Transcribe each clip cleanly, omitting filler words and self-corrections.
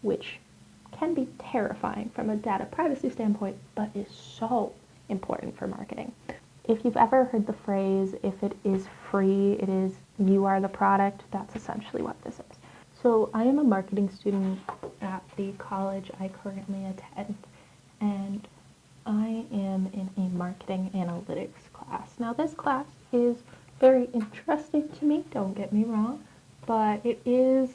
which can be terrifying from a data privacy standpoint, but is so important for marketing. If you've ever heard the phrase, if it is free, it is you are the product, that's essentially what this is. So I am a marketing student at the college I currently attend, and I am in a marketing analytics class. Now this class is very interesting to me, don't get me wrong, but it is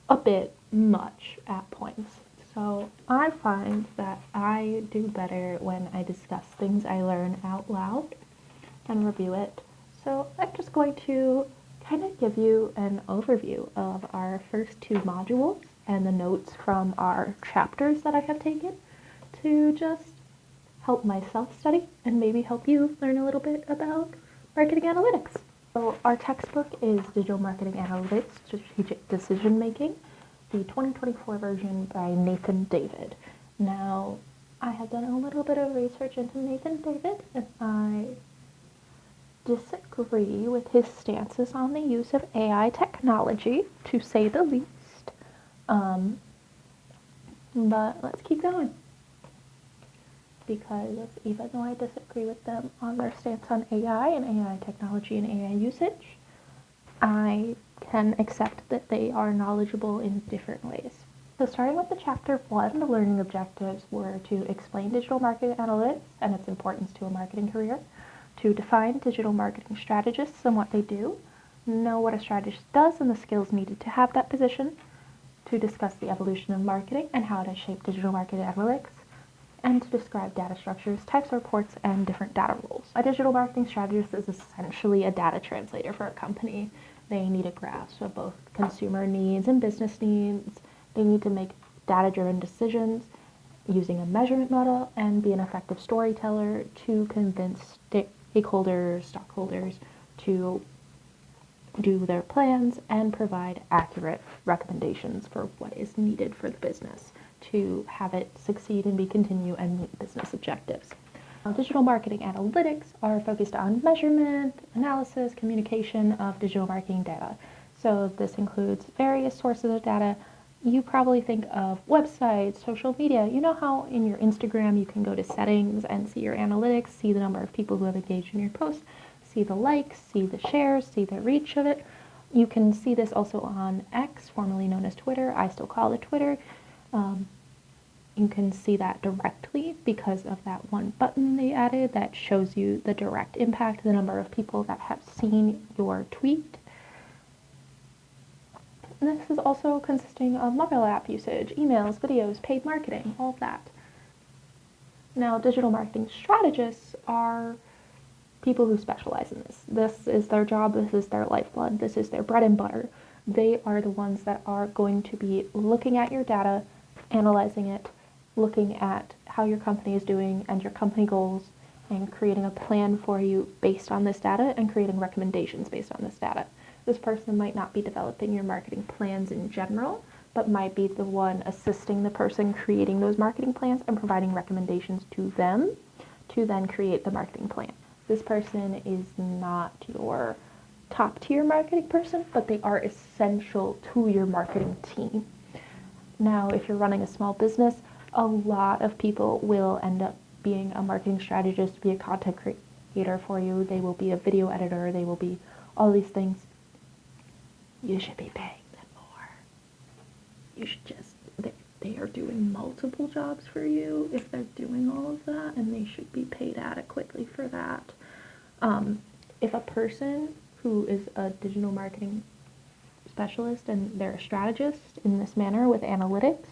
a bit much at points. So I find that I do better when I discuss things I learn out loud and review it. So I'm just going to kind of give you an overview of our first two modules and the notes from our chapters that I have taken to just help myself study and maybe help you learn a little bit about marketing analytics. So our textbook is Digital Marketing Analytics, Strategic Decision Making, the 2024 version by Nathan David. Now, I have done a little bit of research into Nathan David, and I disagree with his stances on the use of AI technology, to say the least. But let's keep going. Because even though I disagree with them on their stance on AI and AI technology and AI usage, I can accept that they are knowledgeable in different ways. So starting with the chapter 1, the learning objectives were to explain digital marketing analytics and its importance to a marketing career, to define digital marketing strategists and what they do, know what a strategist does and the skills needed to have that position, to discuss the evolution of marketing and how to shape digital marketing analytics, and to describe data structures, types of reports, and different data roles. A digital marketing strategist is essentially a data translator for a company. They need a grasp of both consumer needs and business needs. They need to make data-driven decisions using a measurement model and be an effective storyteller to convince stakeholders, stockholders to do their plans and provide accurate recommendations for what is needed for the business to have it succeed and be continue and meet business objectives. Digital marketing analytics are focused on measurement, analysis, communication of digital marketing data. So this includes various sources of data. You probably think of websites, social media. You know how in your Instagram you can go to settings and see your analytics, see the number of people who have engaged in your post, see the likes, see the shares, see the reach of it. You can see this also on X, formerly known as Twitter. I still call it Twitter. You can see that directly because of that one button they added that shows you the direct impact, the number of people that have seen your tweet. And this is also consisting of mobile app usage, emails, videos, paid marketing, all of that. Now, digital marketing strategists are people who specialize in this. This is their job, this is their lifeblood, this is their bread and butter. They are the ones that are going to be looking at your data, analyzing it, looking at how your company is doing and your company goals, and creating a plan for you based on this data and creating recommendations based on this data. This person might not be developing your marketing plans in general, but might be the one assisting the person creating those marketing plans and providing recommendations to them to then create the marketing plan. This person is not your top tier marketing person, but they are essential to your marketing team. Now, if you're running a small business, a lot of people will end up being a marketing strategist, be a content creator for you. They will be a video editor. They will be all these things. You should be paying them more. You should just, they are doing multiple jobs for you if they're doing all of that, and they should be paid adequately for that. If a person who is a digital marketing specialist and they're a strategist in this manner with analytics,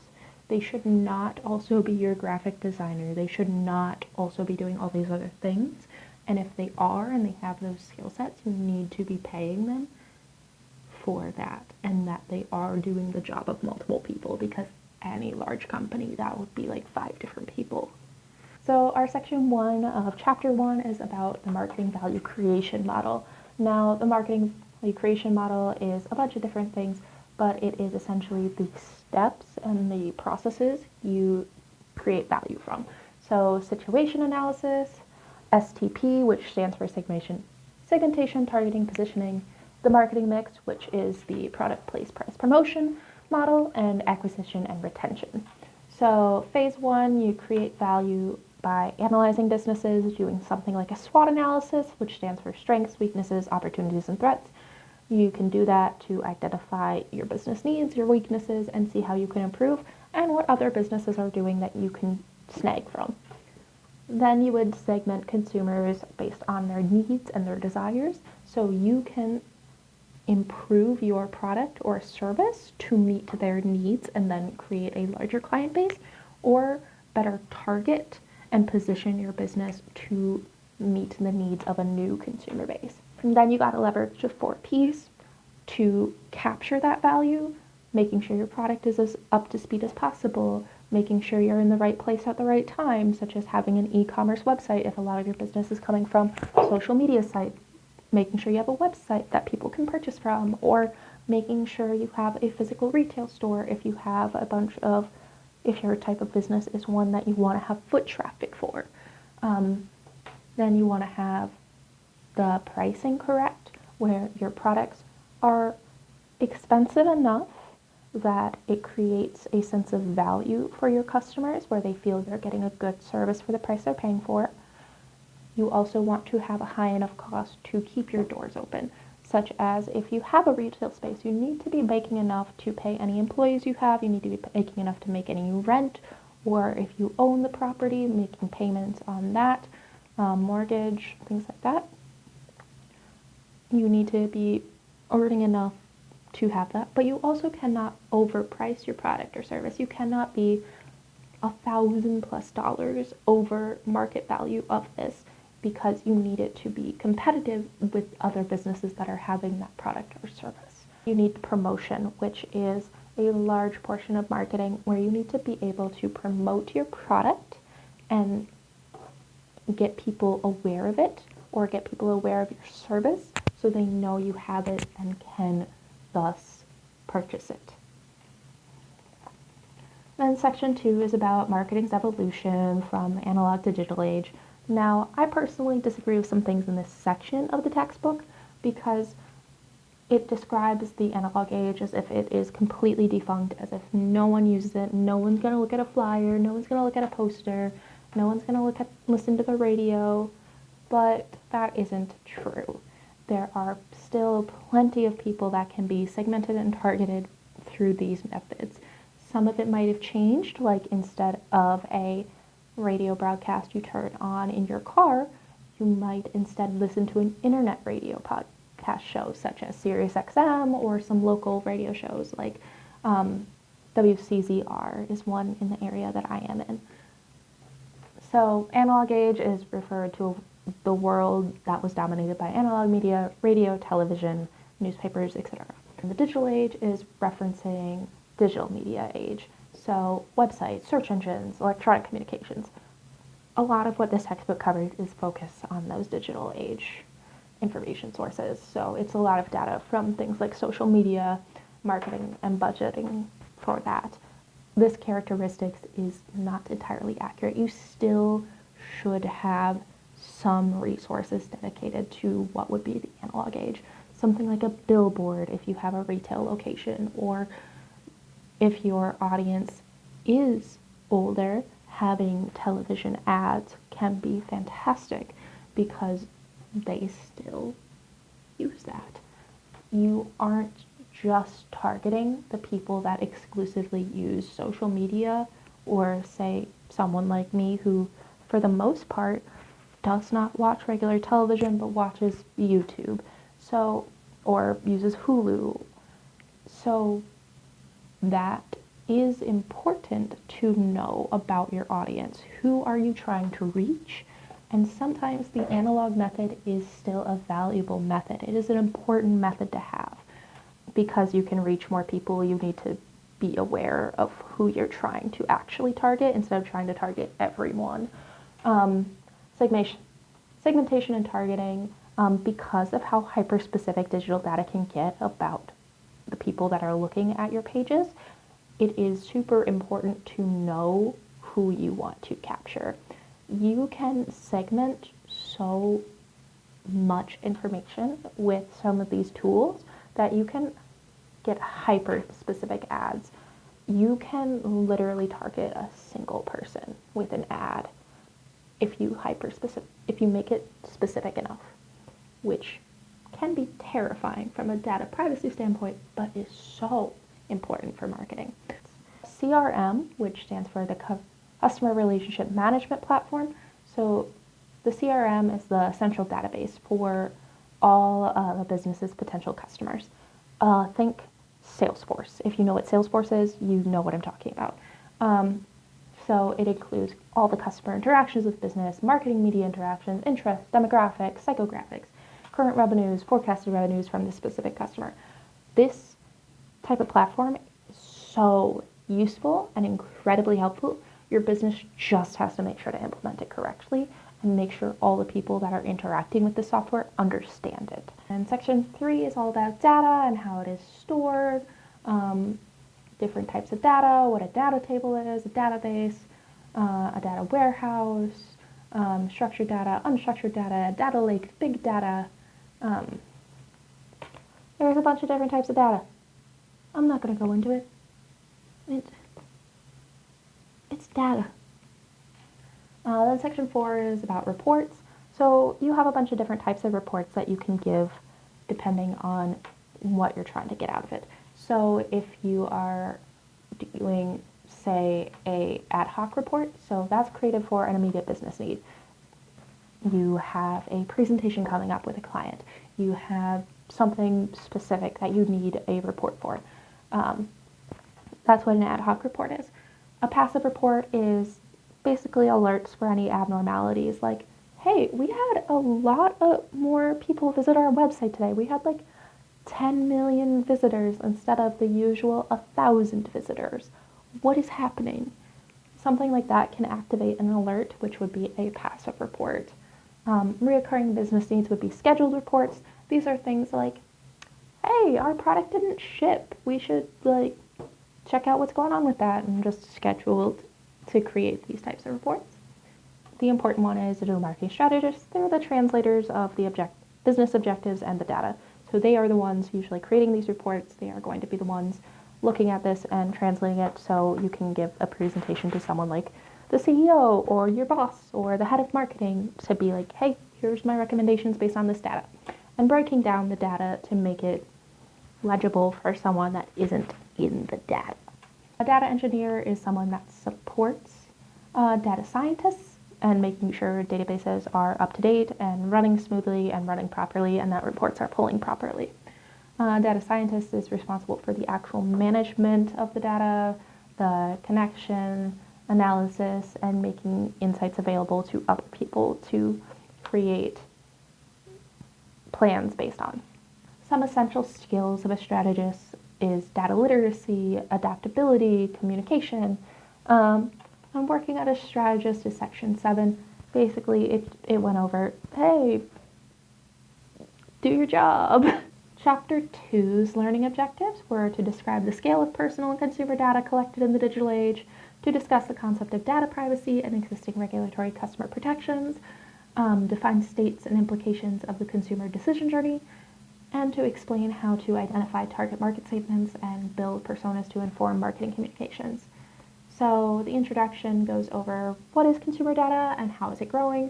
they should not also be your graphic designer. They should not also be doing all these other things. And if they are and they have those skill sets, you need to be paying them for that, and that they are doing the job of multiple people, because any large company, that would be like 5 different people. So our section 1 of chapter 1 is about the marketing value creation model. Now, the marketing value creation model is a bunch of different things, but it is essentially the steps and the processes you create value from. So situation analysis, STP, which stands for segmentation, targeting, positioning, the marketing mix, which is the product, place, price, promotion, model, and acquisition and retention. So phase one, you create value by analyzing businesses, doing something like a SWOT analysis, which stands for strengths, weaknesses, opportunities, and threats. You can do that to identify your business needs, your weaknesses, and see how you can improve, and what other businesses are doing that you can snag from. Then you would segment consumers based on their needs and their desires, so you can improve your product or service to meet their needs and then create a larger client base, or better target and position your business to meet the needs of a new consumer base. And then you got to leverage the 4 Ps to capture that value, making sure your product is as up to speed as possible, making sure you're in the right place at the right time, such as having an e-commerce website if a lot of your business is coming from social media sites, making sure you have a website that people can purchase from, or making sure you have a physical retail store if you have if your type of business is one that you want to have foot traffic for. Then you want to have the pricing correct, where your products are expensive enough that it creates a sense of value for your customers, where they feel they're getting a good service for the price they're paying for. You also want to have a high enough cost to keep your doors open, such as if you have a retail space, you need to be making enough to pay any employees you have, you need to be making enough to make any rent, or if you own the property, making payments on that, mortgage, things like that. You need to be earning enough to have that, but you also cannot overprice your product or service. You cannot be $1,000+ over market value of this, because you need it to be competitive with other businesses that are having that product or service. You need promotion, which is a large portion of marketing, where you need to be able to promote your product and get people aware of it, or get people aware of your service so they know you have it and can thus purchase it. Then section 2 is about marketing's evolution from analog to digital age. Now, I personally disagree with some things in this section of the textbook, because it describes the analog age as if it is completely defunct, as if no one uses it, no one's going to look at a flyer, no one's going to look at a poster, no one's going to listen to the radio, but that isn't true. There are still plenty of people that can be segmented and targeted through these methods. Some of it might have changed, like instead of a radio broadcast you turn on in your car, you might instead listen to an internet radio podcast show, such as SiriusXM, or some local radio shows like WCZR is one in the area that I am in. So analog age is referred to the world that was dominated by analog media, radio, television, newspapers, etc. And the digital age is referencing digital media age. So websites, search engines, electronic communications. A lot of what this textbook covers is focused on those digital age information sources. So it's a lot of data from things like social media, marketing, and budgeting for that. This characteristics is not entirely accurate. You still should have some resources dedicated to what would be the analog age. Something like a billboard if you have a retail location, or if your audience is older, having television ads can be fantastic because they still use that. You aren't just targeting the people that exclusively use social media, or say someone like me who, for the most part, does not watch regular television but watches YouTube, so, or uses Hulu. So that is important to know about your audience. Who are you trying to reach? And sometimes the analog method is still a valuable method. It is an important method to have, because you can reach more people. You need to be aware of who you're trying to actually target instead of trying to target everyone. Segmentation and targeting, because of how hyper-specific digital data can get about the people that are looking at your pages, it is super important to know who you want to capture. You can segment so much information with some of these tools that you can get hyper-specific ads. You can literally target a single person with an ad if you make it specific enough, which can be terrifying from a data privacy standpoint, but is so important for marketing. CRM, which stands for the Customer Relationship Management Platform. So the CRM is the central database for all a business's potential customers. Think Salesforce. If you know what Salesforce is, you know what I'm talking about. So it includes all the customer interactions with business, marketing media interactions, interests, demographics, psychographics, current revenues, forecasted revenues from the specific customer. This type of platform is so useful and incredibly helpful. Your business just has to make sure to implement it correctly and make sure all the people that are interacting with the software understand it. And section 3 is all about data and how it is stored, different types of data, what a data table is, a database, a data warehouse, structured data, unstructured data, data lake, big data. There's a bunch of different types of data. I'm not going to go into it. It's data. Then section 4 is about reports. So you have a bunch of different types of reports that you can give depending on what you're trying to get out of it. So if you are doing, say, a ad hoc report, so that's created for an immediate business need. You have a presentation coming up with a client. You have something specific that you need a report for. That's what an ad hoc report is. A passive report is basically alerts for any abnormalities, like, hey, we had a lot of more people visit our website today. We had like 10 million visitors instead of the usual 1,000 visitors. What is happening? Something like that can activate an alert, which would be a passive report. Reoccurring business needs would be scheduled reports. These are things like, hey, our product didn't ship. We should check out what's going on with that, and just scheduled to create these types of reports. The important one is digital marketing strategists. They're the translators of the business objectives and the data. So they are the ones usually creating these reports. They are going to be the ones looking at this and translating it so you can give a presentation to someone like the CEO or your boss or the head of marketing to be like, hey, here's my recommendations based on this data. And breaking down the data to make it legible for someone that isn't in the data. A data engineer is someone that supports data scientists and making sure databases are up to date and running smoothly and running properly, and that reports are pulling properly. Data scientist is responsible for the actual management of the data, the connection, analysis, and making insights available to other people to create plans based on. Some essential skills of a strategist is data literacy, adaptability, communication. And working as a strategist is section 7. Basically, it went over, hey, do your job. Chapter 2's learning objectives were to describe the scale of personal and consumer data collected in the digital age, to discuss the concept of data privacy and existing regulatory customer protections, define states and implications of the consumer decision journey, and to explain how to identify target market segments and build personas to inform marketing communications. So the introduction goes over what is consumer data and how is it growing.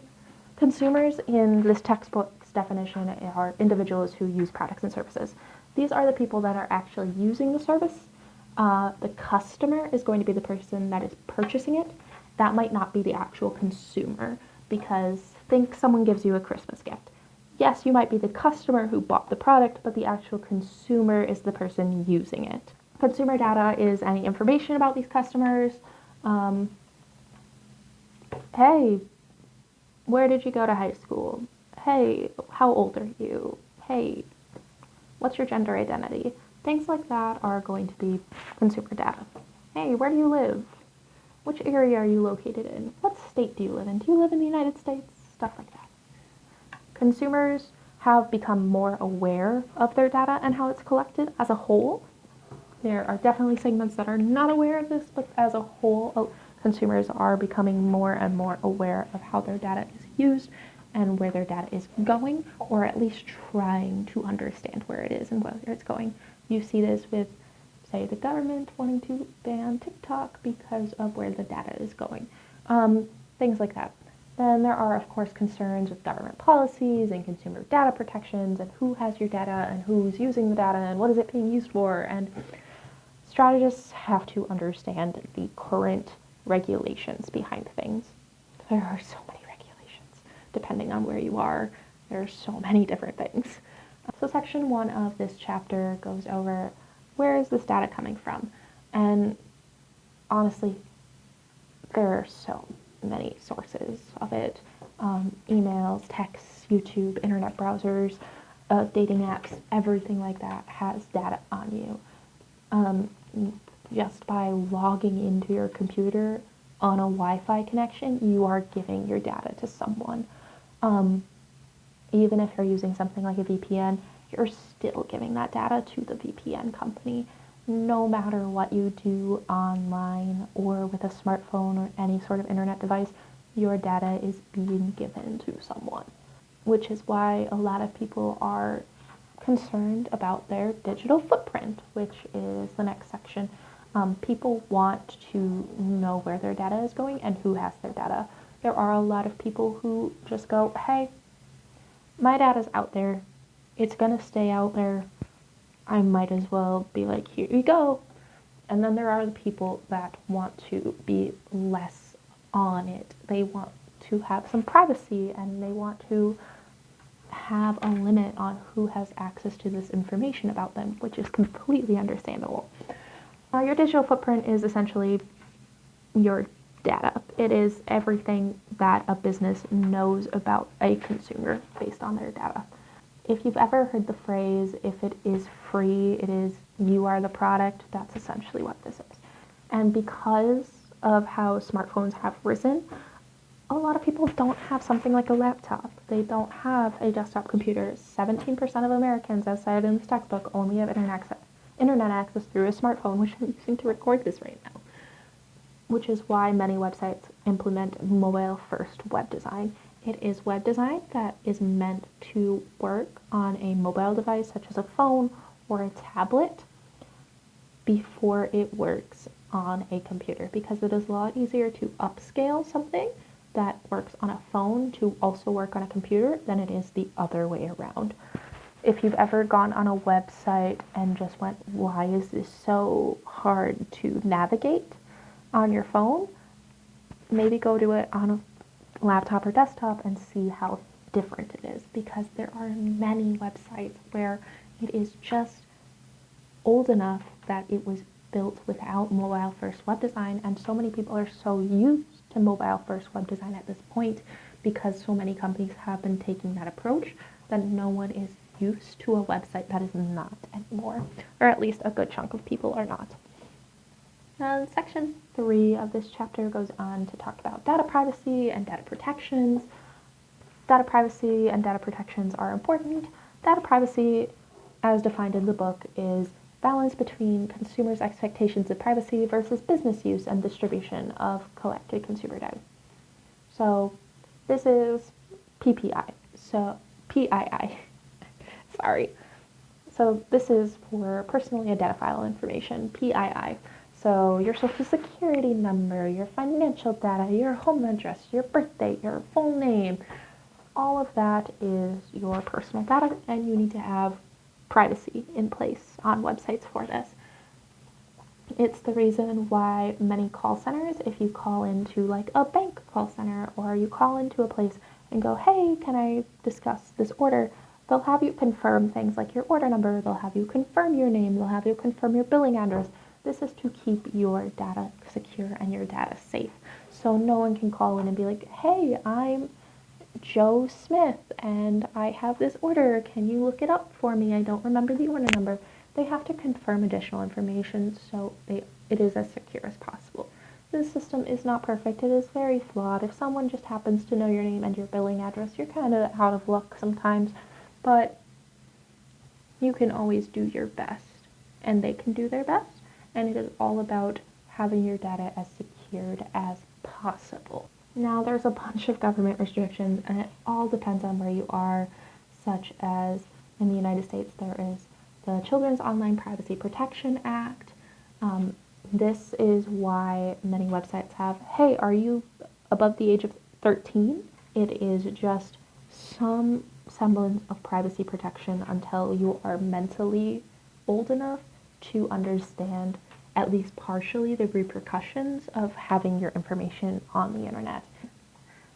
Consumers in this textbook's definition are individuals who use products and services. These are the people that are actually using the service. The customer is going to be the person that is purchasing it. That might not be the actual consumer, because think someone gives you a Christmas gift. Yes, you might be the customer who bought the product, but the actual consumer is the person using it. Consumer data is any information about these customers. Hey, where did you go to high school? Hey, how old are you? Hey, what's your gender identity? Things like that are going to be consumer data. Hey, where do you live? Which area are you located in? What state do you live in? Do you live in the United States? Stuff like that. Consumers have become more aware of their data and how it's collected as a whole. There are definitely segments that are not aware of this, but as a whole, consumers are becoming more and more aware of how their data is used and where their data is going, or at least trying to understand where it is and where it's going. You see this with, say, the government wanting to ban TikTok because of where the data is going. Things like that. Then there are, of course, concerns with government policies and consumer data protections and who has your data and who's using the data and what is it being used for. And strategists have to understand the current regulations behind things. There are so many regulations. Depending on where you are, there are so many different things. So section 1 of this chapter goes over where is this data coming from? And honestly, there are so many sources of it. Emails, texts, YouTube, internet browsers, dating apps, everything like that has data on you. Just by logging into your computer on a Wi-Fi connection, you are giving your data to someone. Even if you're using something like a VPN, you're still giving that data to the VPN company. No matter what you do online or with a smartphone or any sort of internet device, your data is being given to someone. Which is why a lot of people are concerned about their digital footprint, which is the next section. People want to know where their data is going and who has their data. There are a lot of people who just go, hey, my data's out there. It's gonna stay out there. I might as well be like, here you go. And then there are the people that want to be less on it. They want to have some privacy and they want to have a limit on who has access to this information about them, which is completely understandable. Your digital footprint is essentially your data. It is everything that a business knows about a consumer based on their data. If you've ever heard the phrase, if it is free, it is you are the product, that's essentially what this is. And because of how smartphones have risen, a lot of people don't have something like a laptop. They don't have a desktop computer. 17% of Americans, as cited in this textbook, only have internet access through a smartphone, which I'm using to record this right now. Which is why many websites implement mobile-first web design. It is web design that is meant to work on a mobile device, such as a phone or a tablet, before it works on a computer, because it is a lot easier to upscale something that works on a phone to also work on a computer than it is the other way around. If you've ever gone on a website and just went, why is this so hard to navigate on your phone, maybe go to it on a laptop or desktop and see how different it is, because there are many websites where it is just old enough that it was built without mobile first web design, and so many people are so used to mobile first web design at this point because so many companies have been taking that approach that no one is used to a website that is not anymore, or at least a good chunk of people are not. Section 3 of this chapter goes on to talk about data privacy and data protections. Data privacy and data protections are important. Data privacy, as defined in the book, is balance between consumers' expectations of privacy versus business use and distribution of collected consumer data. So this is PPI. So PII. Sorry. So this is for personally identifiable information, PII. So your social security number, your financial data, your home address, your birth date, your full name, all of that is your personal data, and you need to have privacy in place on websites for this. It's the reason why many call centers, if you call into like a bank call center or you call into a place and go, hey, can I discuss this order? They'll have you confirm things like your order number, they'll have you confirm your name, they'll have you confirm your billing address. This is to keep your data secure and your data safe. So no one can call in and be like, hey, I'm Joe Smith and I have this order. Can you look it up for me? I don't remember the order number. They have to confirm additional information so it is as secure as possible. This system is not perfect. It is very flawed. If someone just happens to know your name and your billing address, you're kind of out of luck sometimes, but you can always do your best and they can do their best. And it is all about having your data as secured as possible. Now, there's a bunch of government restrictions, and it all depends on where you are, such as in the United States, there is the Children's Online Privacy Protection Act. This is why many websites have, hey, are you above the age of 13? It is just some semblance of privacy protection until you are mentally old enough to understand at least partially the repercussions of having your information on the internet.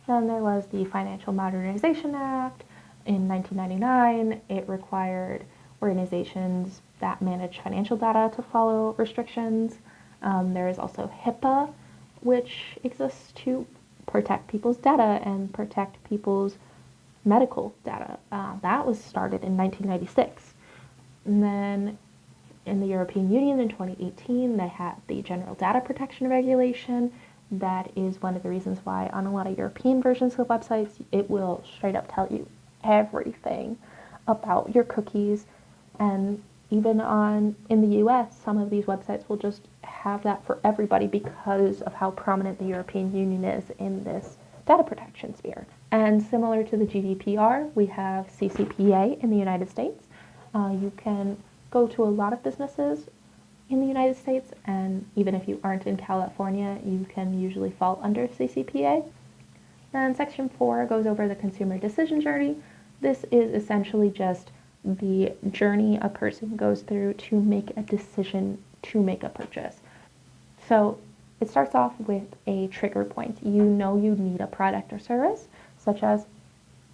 Then there was the Financial Modernization Act in 1999. It required organizations that manage financial data to follow restrictions. There is also HIPAA, which exists to protect people's data and protect people's medical data. That was started in 1996. And then in the European Union in 2018, they had the General Data Protection Regulation. That is one of the reasons why on a lot of European versions of websites, it will straight up tell you everything about your cookies. And even in the US, some of these websites will just have that for everybody because of how prominent the European Union is in this data protection sphere. And similar to the GDPR, we have CCPA in the United States. You can go to a lot of businesses in the United States, and even if you aren't in California, you can usually fall under CCPA. Then Section 4 goes over the consumer decision journey. This is essentially just the journey a person goes through to make a decision to make a purchase. So it starts off with a trigger point. You know you need a product or service, such as,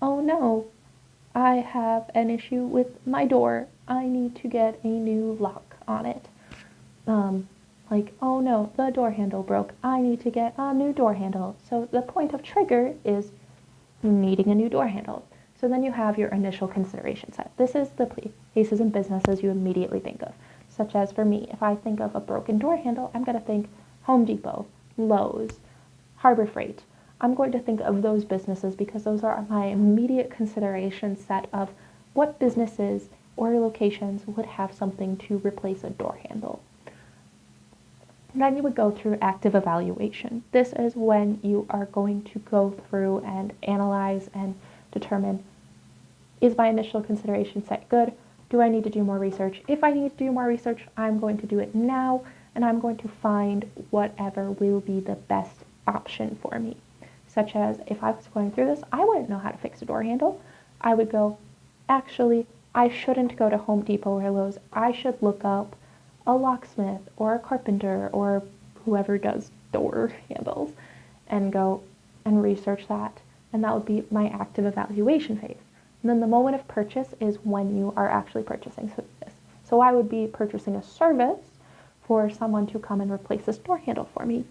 oh no, I have an issue with my door. I need to get a new lock on it. Like, oh no, the door handle broke. I need to get a new door handle. So the point of trigger is needing a new door handle. So then you have your initial consideration set. This is the places and businesses you immediately think of. Such as for me, if I think of a broken door handle, I'm going to think Home Depot, Lowe's, Harbor Freight. I'm going to think of those businesses because those are my immediate consideration set of what businesses or locations would have something to replace a door handle. And then you would go through active evaluation. This is when you are going to go through and analyze and determine, is my initial consideration set good? Do I need to do more research? If I need to do more research, I'm going to do it now, and I'm going to find whatever will be the best option for me. Such as if I was going through this, I wouldn't know how to fix a door handle. I would go, actually, I shouldn't go to Home Depot or Lowe's. I should look up a locksmith or a carpenter or whoever does door handles and go and research that. And that would be my active evaluation phase. And then the moment of purchase is when you are actually purchasing this. So I would be purchasing a service for someone to come and replace this door handle for me.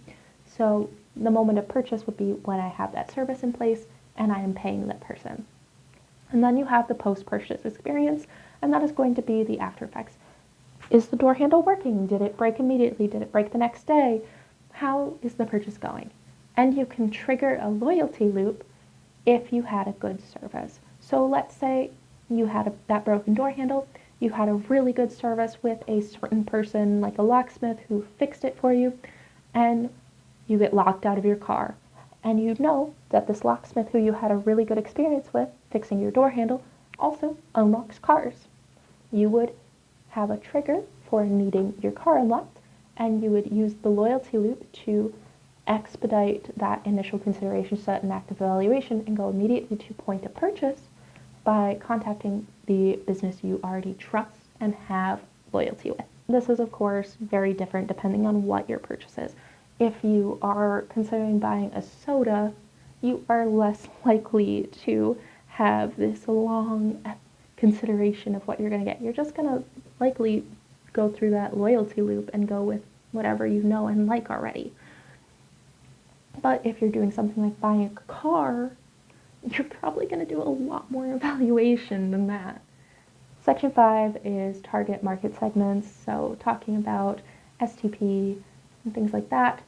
So the moment of purchase would be when I have that service in place and I am paying that person. And then you have the post-purchase experience, and that is going to be the after effects. Is the door handle working? Did it break immediately? Did it break the next day? How is the purchase going? And you can trigger a loyalty loop if you had a good service. So let's say you had that broken door handle, you had a really good service with a certain person, like a locksmith who fixed it for you, and you get locked out of your car. And you know that this locksmith who you had a really good experience with fixing your door handle also unlocks cars. You would have a trigger for needing your car unlocked, and you would use the loyalty loop to expedite that initial consideration set and active evaluation and go immediately to point of purchase by contacting the business you already trust and have loyalty with. This is, of course, very different depending on what your purchase is. If you are considering buying a soda, you are less likely to have this long consideration of what you're going to get. You're just going to likely go through that loyalty loop and go with whatever you know and like already. But if you're doing something like buying a car, you're probably going to do a lot more evaluation than that. Section 5 is target market segments, so talking about STP and things like that.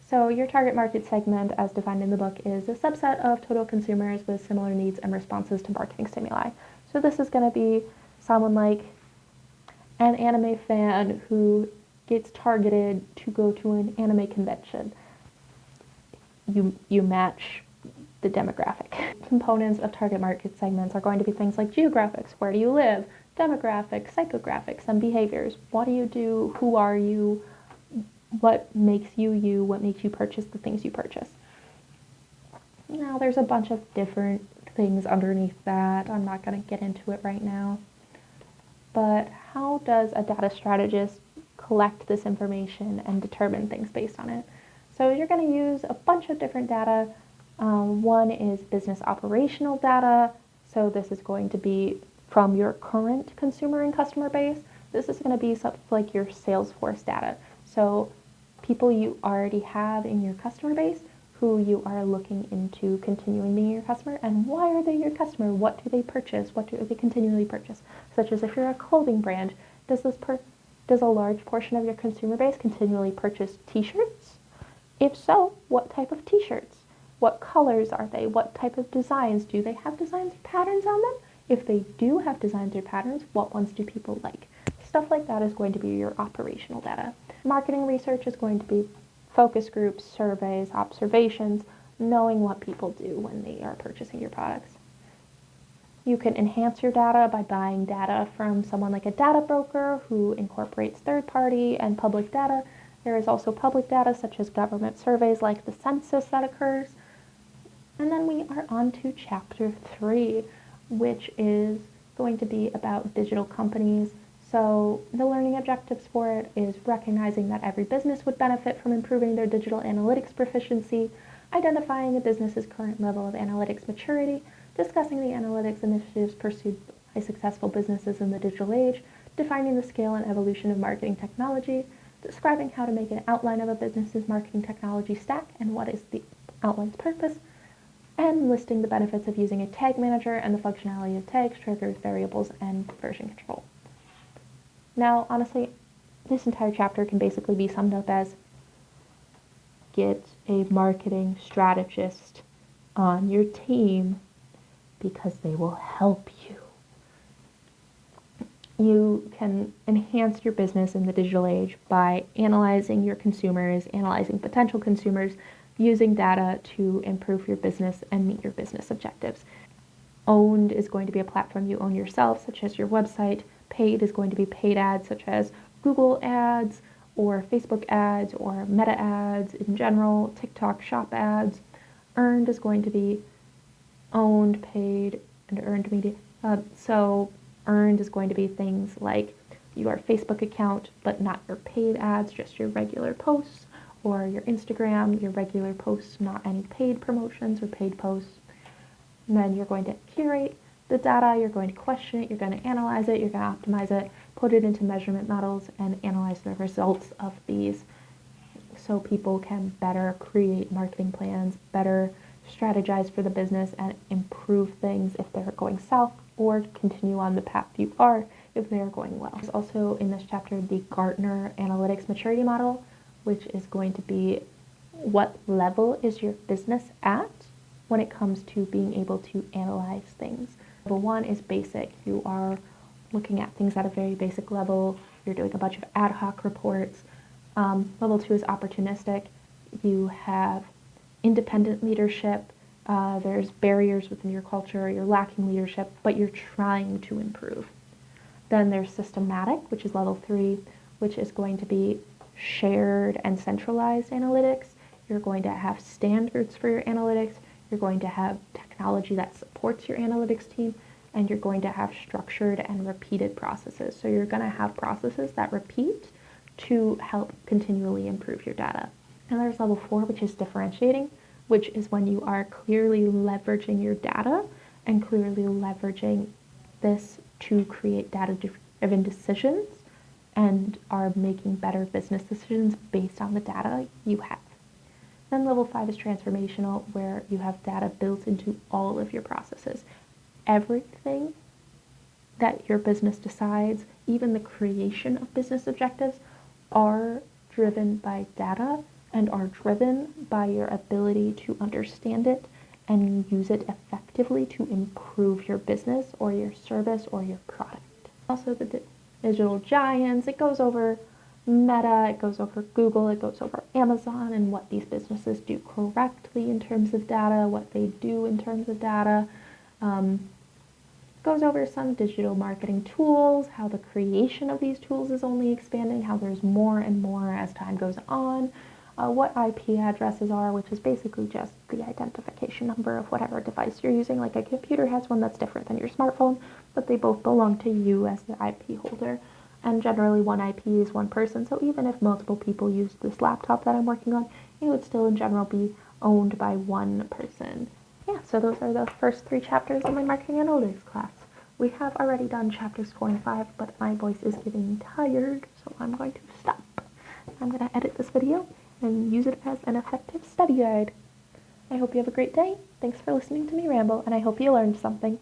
So your target market segment, as defined in the book, is a subset of total consumers with similar needs and responses to marketing stimuli. So this is going to be someone like an anime fan who gets targeted to go to an anime convention. You match the demographic. Components of target market segments are going to be things like geographics. Where do you live? demographics, psychographics, and behaviors. What do you do? Who are you? What makes you you? What makes you purchase the things you purchase? Now, there's a bunch of different things underneath that. I'm not going to get into it right now. But how does a data strategist collect this information and determine things based on it? So you're going to use a bunch of different data. One is business operational data. So this is going to be from your current consumer and customer base. This is going to be something like your Salesforce data. So people you already have in your customer base who you are looking into continuing being your customer, and why are they your customer? What do they purchase? What do they continually purchase? Such as if you're a clothing brand, does a large portion of your consumer base continually purchase t-shirts? If so, what type of t-shirts? What colors are they? What type of designs? Do they have designs or patterns on them? If they do have designs or patterns, what ones do people like? Stuff like that is going to be your operational data. Marketing research is going to be focus groups, surveys, observations, knowing what people do when they are purchasing your products. You can enhance your data by buying data from someone like a data broker who incorporates third-party and public data. There is also public data such as government surveys like the census that occurs. And then we are on to chapter 3, which is going to be about digital companies. So the learning objectives for it is recognizing that every business would benefit from improving their digital analytics proficiency, identifying a business's current level of analytics maturity, discussing the analytics initiatives pursued by successful businesses in the digital age, defining the scale and evolution of marketing technology, describing how to make an outline of a business's marketing technology stack and what is the outline's purpose, and listing the benefits of using a tag manager and the functionality of tags, triggers, variables, and version control. Now, honestly, this entire chapter can basically be summed up as get a marketing strategist on your team because they will help you. You can enhance your business in the digital age by analyzing your consumers, analyzing potential consumers, using data to improve your business and meet your business objectives. Owned is going to be a platform you own yourself, such as your website. Paid is going to be paid ads, such as Google ads, or Facebook ads, or Meta ads in general, TikTok shop ads. Earned is going to be owned, paid, and earned media. So earned is going to be things like your Facebook account, but not your paid ads, just your regular posts, or your Instagram, your regular posts, not any paid promotions or paid posts. And then you're going to curate the data, you're going to question it, you're going to analyze it, you're going to optimize it, put it into measurement models, and analyze the results of these so people can better create marketing plans, better strategize for the business, and improve things if they're going south, or continue on the path you are if they're going well. There's also in this chapter the Gartner Analytics Maturity Model, which is going to be what level is your business at when it comes to being able to analyze things. Level 1 is basic. You are looking at things at a very basic level. You're doing a bunch of ad hoc reports. Level 2 is opportunistic. You have independent leadership. There's barriers within your culture. You're lacking leadership, but you're trying to improve. Then there's systematic, which is level 3, which is going to be shared and centralized analytics. You're going to have standards for your analytics. You're going to have technology that supports your analytics team, and you're going to have structured and repeated processes. So you're going to have processes that repeat to help continually improve your data. And there's level 4, which is differentiating, which is when you are clearly leveraging your data and clearly leveraging this to create data-driven decisions and are making better business decisions based on the data you have. Then level 5 is transformational, where you have data built into all of your processes. Everything that your business decides, even the creation of business objectives, are driven by data and are driven by your ability to understand it and use it effectively to improve your business or your service or your product. Also, the digital giants, it goes over Meta, it goes over Google, it goes over Amazon, and what these businesses do correctly in terms of data, what they do in terms of data. goes over some digital marketing tools, how the creation of these tools is only expanding, how there's more and more as time goes on, what IP addresses are, which is basically just the identification number of whatever device you're using. Like a computer has one that's different than your smartphone, but they both belong to you as the IP holder. And generally one IP is one person, so even if multiple people use this laptop that I'm working on, it would still in general be owned by one person. Yeah, so those are the first 3 chapters of my marketing analytics class. We have already done chapters 4 and 5, but my voice is getting tired, so I'm going to stop. I'm going to edit this video and use it as an effective study guide. I hope you have a great day. Thanks for listening to me ramble, and I hope you learned something.